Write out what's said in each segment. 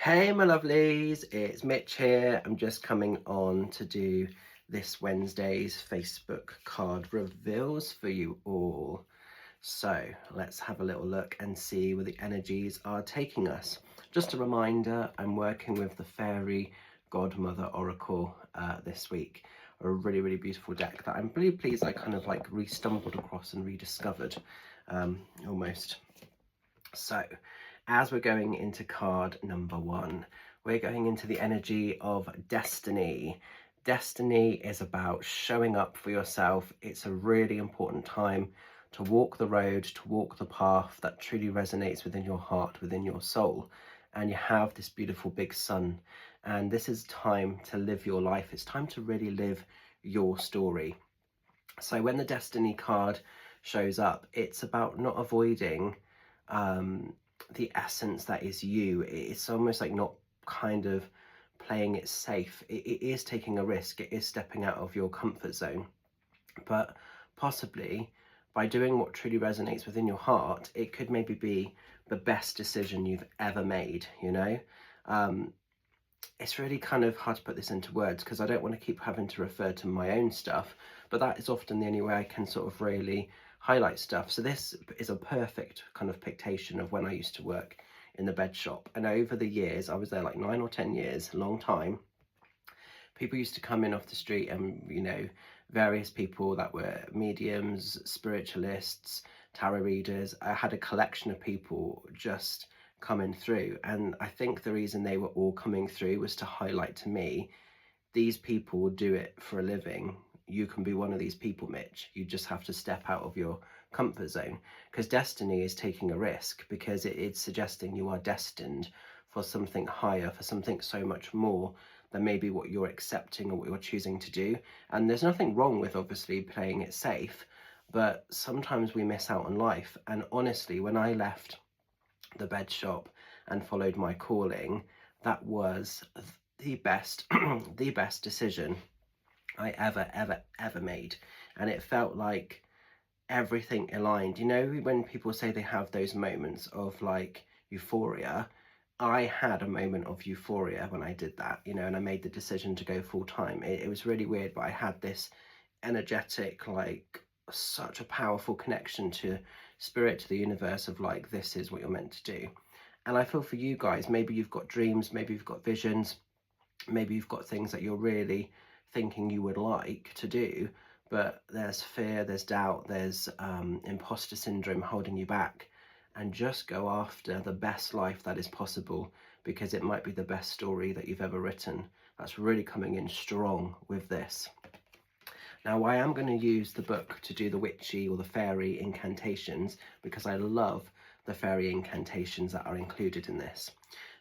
Hey my lovelies, it's Mitch here. I'm just coming on to do this Wednesday's Facebook card reveals for you all. So let's have a little look and see where the energies are taking us. Just a reminder, I'm working with the Faery Godmother Oracle this week. A really beautiful deck that I'm really pleased I kind of like re-stumbled across and rediscovered almost. So, as we're going into card number one, we're going into the energy of destiny. Destiny is about showing up for yourself. It's a really important time to walk the road, to walk the path that truly resonates within your heart, within your soul. And you have this beautiful big sun. And this is time to live your life. It's time to really live your story. So when the destiny card shows up, it's about not avoiding the essence that is you. It's almost like not kind of playing it safe. It is taking a risk. It is stepping out of your comfort zone. But possibly by doing what truly resonates within your heart, it could maybe be the best decision you've ever made, you know? It's really kind of hard to put this into words because I don't want to keep having to refer to my own stuff, but that is often the only way I can sort of really highlight stuff. So this is a perfect kind of pictation of when I used to work in the bed shop. And over the years, I was there like 9 or 10 years, a long time. People used to come in off the street and, you know, various people that were mediums, spiritualists, tarot readers. I had a collection of people just coming through, and I think the reason they were all coming through was to highlight to me, these people do it for a living. You can be one of these people, Mitch. You just have to step out of your comfort zone, because destiny is taking a risk, because it's suggesting you are destined for something higher, for something so much more than maybe what you're accepting or what you're choosing to do. And there's nothing wrong with obviously playing it safe, but sometimes we miss out on life. And honestly, when I left the bed shop and followed my calling, that was the best the best decision I ever made. And it felt like everything aligned. You know, when people say they have those moments of like euphoria, I had a moment of euphoria when I did that, you know, and I made the decision to go full time. It was really weird, but I had this energetic, like such a powerful connection to spirit, to the universe of like, this is what you're meant to do. And I feel for you guys, maybe you've got dreams, maybe you've got visions, maybe you've got things that you're really thinking you would like to do, but there's fear, there's doubt, there's imposter syndrome holding you back. And just go after the best life that is possible, because it might be the best story that you've ever written. That's really coming in strong with this. Now, I am going to use the book to do the witchy or the fairy incantations, because I love the fairy incantations that are included in this.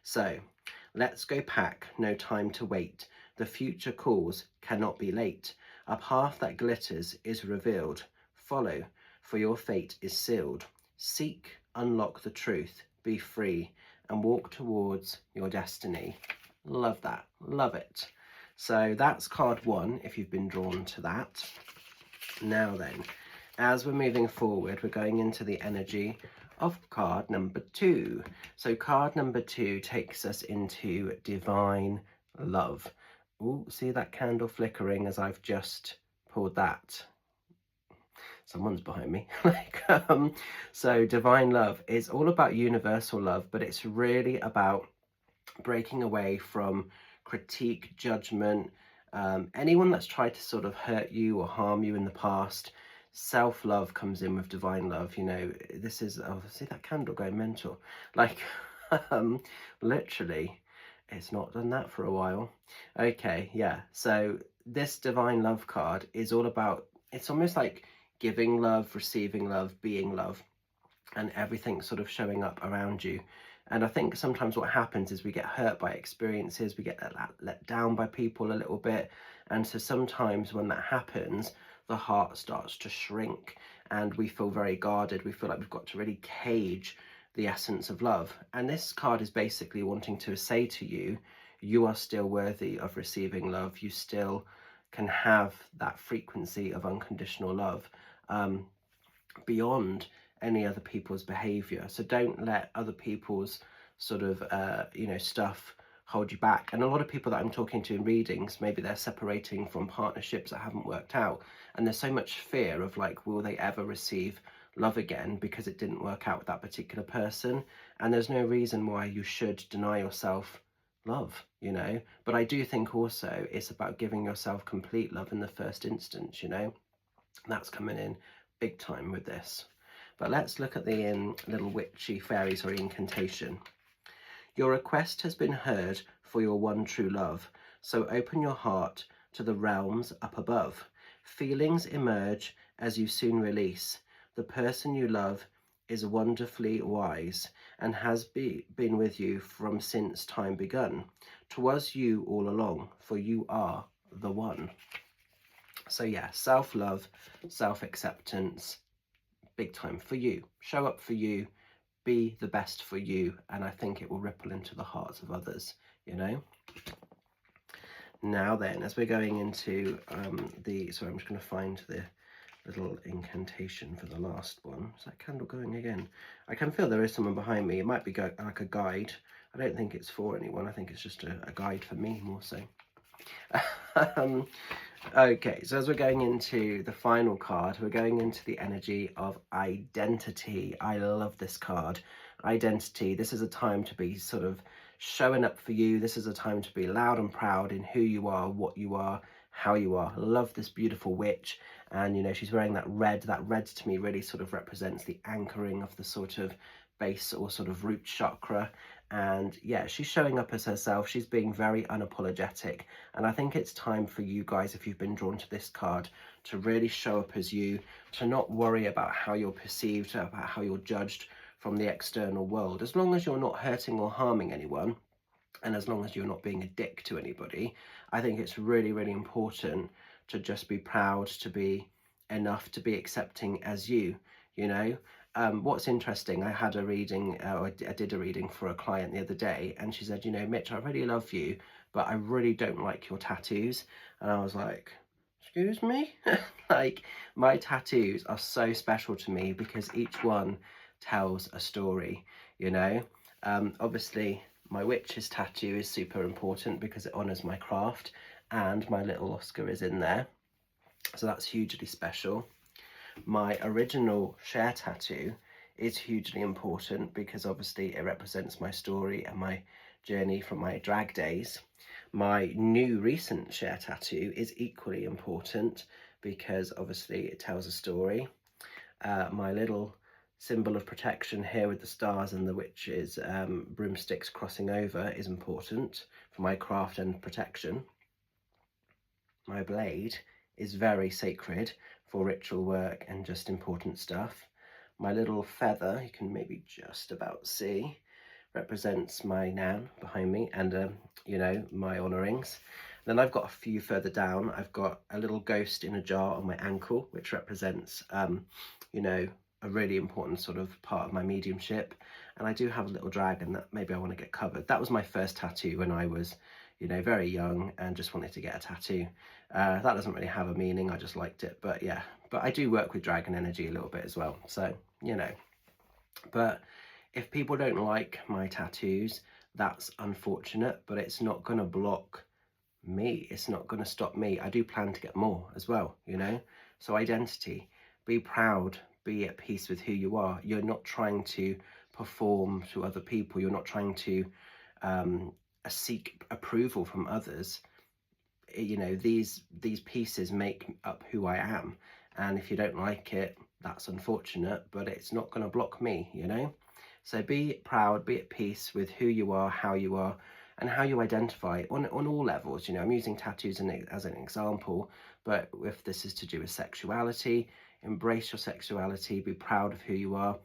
So let's go pack, no time to wait. The future calls, cannot be late. A path that glitters is revealed. Follow, for your fate is sealed. Seek, unlock the truth, be free, and walk towards your destiny. Love that, love it. So that's card one, if you've been drawn to that. Now then, as we're moving forward, we're going into the energy of card number two. So card number two takes us into divine love. Oh, see that candle flickering as I've just pulled that? Someone's behind me. So divine love is all about universal love, but it's really about breaking away from critique, judgment, anyone that's tried to sort of hurt you or harm you in the past. Self-love comes in with divine love. You know, this is, oh, see that candle going mental, like literally it's not done that for a while. Okay, yeah, so this divine love card is all about, it's almost like giving love, receiving love, being love, and everything sort of showing up around you. And I think sometimes what happens is we get hurt by experiences, we get let down by people a little bit. And so sometimes when that happens, the heart starts to shrink and we feel very guarded. We feel like we've got to really cage the essence of love. And this card is basically wanting to say to you, you are still worthy of receiving love. You still can have that frequency of unconditional love beyond any other people's behavior. So don't let other people's sort of, you know, stuff hold you back. And a lot of people that I'm talking to in readings, maybe they're separating from partnerships that haven't worked out. And there's so much fear of like, will they ever receive love again because it didn't work out with that particular person? And there's no reason why you should deny yourself love, you know. But I do think also it's about giving yourself complete love in the first instance, you know. That's coming in big time with this. But let's look at the little witchy fairies or incantation. Your request has been heard for your one true love, so open your heart to the realms up above. Feelings emerge as you soon release. The person you love is wonderfully wise and has been with you from since time begun. 'Twas you all along, for you are the one. So yeah, self-love, self-acceptance, big time for you. Show up for you, be the best for you, and I think it will ripple into the hearts of others, you know. Now then, as we're going into sorry, I'm just going to find the little incantation for the last one. Is that candle going again? I can feel there is someone behind me. It might be like a guide. I don't think it's for anyone. I think it's just a guide for me more so. Okay, so as we're going into the final card, we're going into the energy of identity. I love this card. Identity. This is a time to be sort of showing up for you. This is a time to be loud and proud in who you are, what you are, how you are. I love this beautiful witch. And, you know, she's wearing that red. That red to me really sort of represents the anchoring of the sort of base or sort of root chakra. And yeah, she's showing up as herself. She's being very unapologetic. And I think it's time for you guys, if you've been drawn to this card, to really show up as you, to not worry about how you're perceived, about how you're judged from the external world. As long as you're not hurting or harming anyone, and as long as you're not being a dick to anybody, I think it's really, really important to just be proud, to be enough, to be accepting as you, you know. What's interesting, I had a reading, I did a reading for a client the other day, and she said, you know, Mitch, I really love you, but I really don't like your tattoos. And I was like, excuse me? Like, my tattoos are so special to me because each one tells a story, you know. Obviously, my witch's tattoo is super important because it honours my craft, and my little Oscar is in there, so that's hugely special. My original share tattoo is hugely important because obviously it represents my story and my journey from my drag days. My new recent share tattoo is equally important because obviously it tells a story. My little symbol of protection here with the stars and the witches broomsticks crossing over is important for my craft and protection. My blade is very sacred for ritual work and just important stuff. My little feather, you can maybe just about see, represents my nan behind me and, you know, my honourings. Then I've got a few further down, I've got a little ghost in a jar on my ankle, which represents, you know, a really important sort of part of my mediumship. And I do have a little dragon that maybe I want to get covered. That was my first tattoo when I was, you know, very young and just wanted to get a tattoo. That doesn't really have a meaning, I just liked it. But yeah, but I do work with dragon energy a little bit as well, so, you know. But if people don't like my tattoos, that's unfortunate, but it's not going to block me. It's not going to stop me. I do plan to get more as well, you know. So identity, be proud, be at peace with who you are. You're not trying to perform to other people. You're not trying to seek approval from others. You know, these pieces make up who I am, and if you don't like it, that's unfortunate, but it's not going to block me, you know. So be proud, be at peace with who you are, how you are, and how you identify on all levels. You know, I'm using tattoos as an example, but if this is to do with sexuality, embrace your sexuality, be proud of who you are.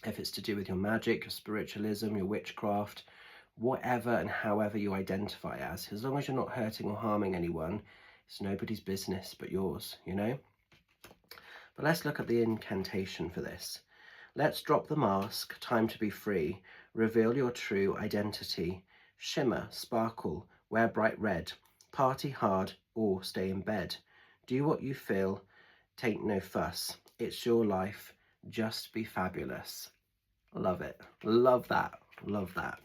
If it's to do with your magic, your spiritualism, your witchcraft, whatever and however you identify as long as you're not hurting or harming anyone, it's nobody's business but yours, you know. But let's look at the incantation for this. Let's drop the mask, time to be free, reveal your true identity, shimmer, sparkle, wear bright red, party hard or stay in bed, do what you feel, take no fuss, it's your life, just be fabulous. Love it, love that. Love that.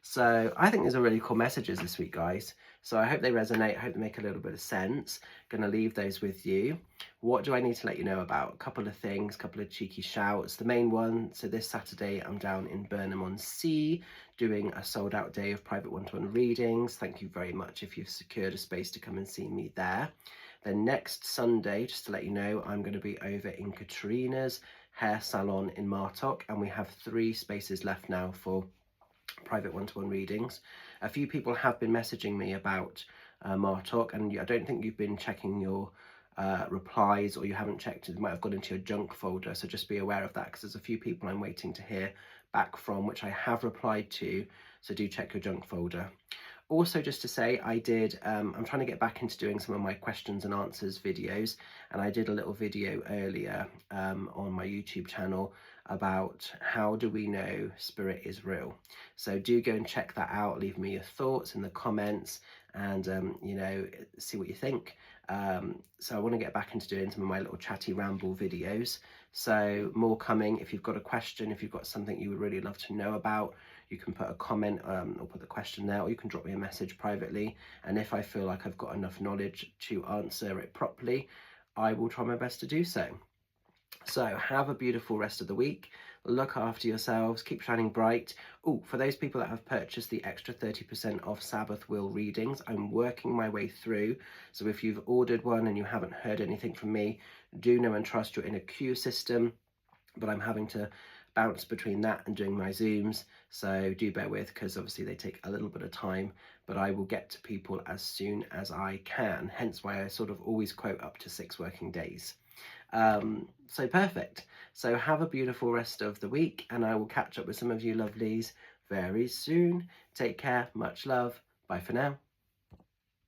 So I think these are really cool messages this week, guys. So I hope they resonate. I hope they make a little bit of sense. Going to leave those with you. What do I need to let you know about? A couple of things, a couple of cheeky shouts. The main one, so this Saturday I'm down in Burnham-on-Sea doing a sold out day of private one-to-one readings. Thank you very much if you've secured a space to come and see me there. Then next Sunday, just to let you know, I'm going to be over in Katrina's hair salon in Martok, and we have 3 spaces left now for private one-to-one readings. A few people have been messaging me about Martok, and I don't think you've been checking your replies, or you haven't checked it. Might have gone into your junk folder, so just be aware of that, because there's a few people I'm waiting to hear back from, which I have replied to, so do check your junk folder. Also, just to say, I'm trying to get back into doing some of my questions and answers videos, and I did a little video earlier on my YouTube channel about how do we know spirit is real. So do go and check that out. Leave me your thoughts in the comments, and you know, see what you think. So I want to get back into doing some of my little chatty ramble videos. So more coming. If you've got a question, if you've got something you would really love to know about, you can put a comment or put the question there, or you can drop me a message privately. And if I feel like I've got enough knowledge to answer it properly, I will try my best to do so. So have a beautiful rest of the week. Look after yourselves. Keep shining bright. Oh, for those people that have purchased the extra 30% off Sabbath Wheel readings, I'm working my way through. So if you've ordered one and you haven't heard anything from me, do know and trust you're in a queue system. But I'm having to bounce between that and doing my Zooms, so do bear with, because obviously they take a little bit of time, but I will get to people as soon as I can, hence why I sort of always quote up to 6 working days. So perfect. So have a beautiful rest of the week, and I will catch up with some of you lovelies very soon. Take care, much love, bye for now.